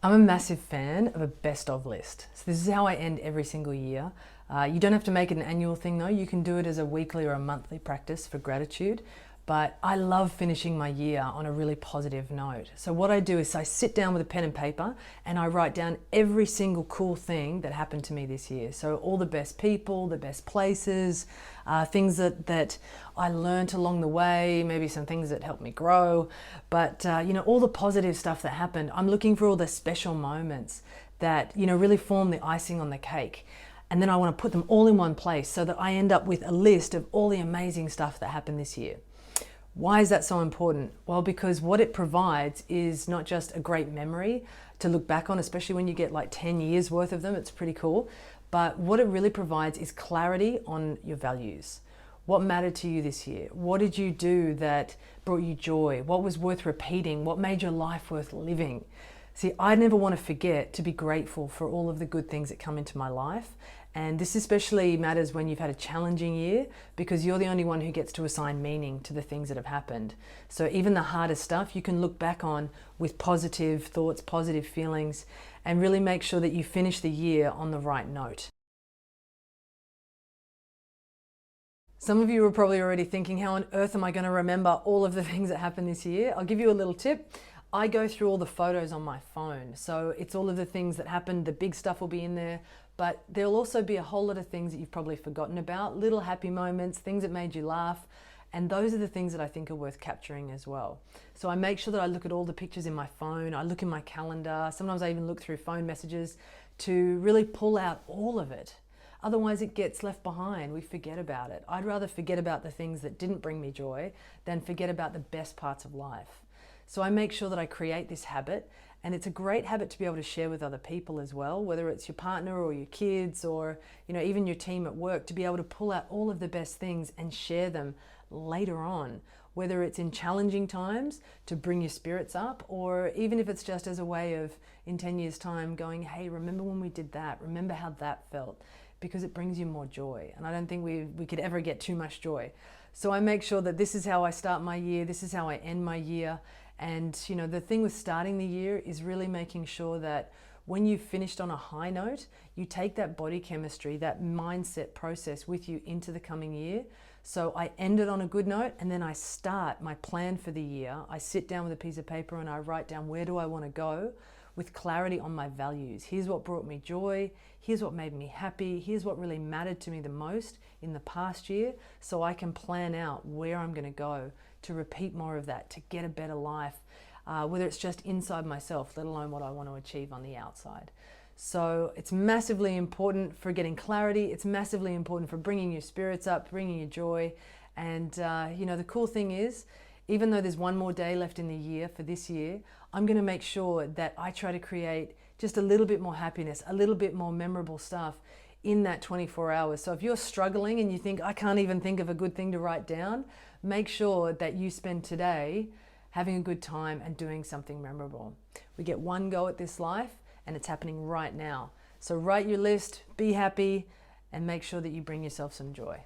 I'm a massive fan of a best of list. So this is how I end every single year. You don't have to make it an annual thing though. You can do it as a weekly or a monthly practice for gratitude. But I love finishing my year on a really positive note. So what I do is I sit down with a pen and paper and I write down every single cool thing that happened to me this year. So all the best people, the best places, things that I learned along the way, maybe some things that helped me grow. But all the positive stuff that happened, I'm looking for all the special moments that, really form the icing on the cake. And then I want to put them all in one place so that I end up with a list of all the amazing stuff that happened this year. Why is that so important? Well, because what it provides is not just a great memory to look back on, especially when you get like 10 years worth of them, it's pretty cool. But what it really provides is clarity on your values. What mattered to you this year? What did you do that brought you joy? What was worth repeating? What made your life worth living? See, I never want to forget to be grateful for all of the good things that come into my life. And this especially matters when you've had a challenging year because you're the only one who gets to assign meaning to the things that have happened. So even the hardest stuff you can look back on with positive thoughts, positive feelings, and really make sure that you finish the year on the right note. Some of you are probably already thinking, how on earth am I going to remember all of the things that happened this year? I'll give you a little tip. I go through all the photos on my phone. So it's all of the things that happened, the big stuff will be in there, but there'll also be a whole lot of things that you've probably forgotten about, little happy moments, things that made you laugh. And those are the things that I think are worth capturing as well. So I make sure that I look at all the pictures in my phone, I look in my calendar, sometimes I even look through phone messages to really pull out all of it. Otherwise it gets left behind, we forget about it. I'd rather forget about the things that didn't bring me joy than forget about the best parts of life. So I make sure that I create this habit, and it's a great habit to be able to share with other people as well, whether it's your partner or your kids or even your team at work, to be able to pull out all of the best things and share them later on, whether it's in challenging times to bring your spirits up, or even if it's just as a way of in 10 years time going, hey, remember when we did that, remember how that felt, because it brings you more joy. And I don't think we could ever get too much joy. So I make sure that this is how I start my year, this is how I end my year. And the thing with starting the year is really making sure that when you've finished on a high note, you take that body chemistry, that mindset process with you into the coming year. So I end it on a good note, and then I start my plan for the year. I sit down with a piece of paper and I write down, where do I want to go, with clarity on my values. Here's what brought me joy. Here's what made me happy. Here's what really mattered to me the most in the past year, so I can plan out where I'm going to go to repeat more of that, to get a better life, whether it's just inside myself, let alone what I want to achieve on the outside. So it's massively important for getting clarity. It's massively important for bringing your spirits up, bringing your joy. And the cool thing is, even though there's one more day left in the year for this year, I'm going to make sure that I try to create just a little bit more happiness, a little bit more memorable stuff in that 24 hours. So if you're struggling and you think, I can't even think of a good thing to write down, make sure that you spend today having a good time and doing something memorable. We get one go at this life, and it's happening right now. So write your list, be happy, and make sure that you bring yourself some joy.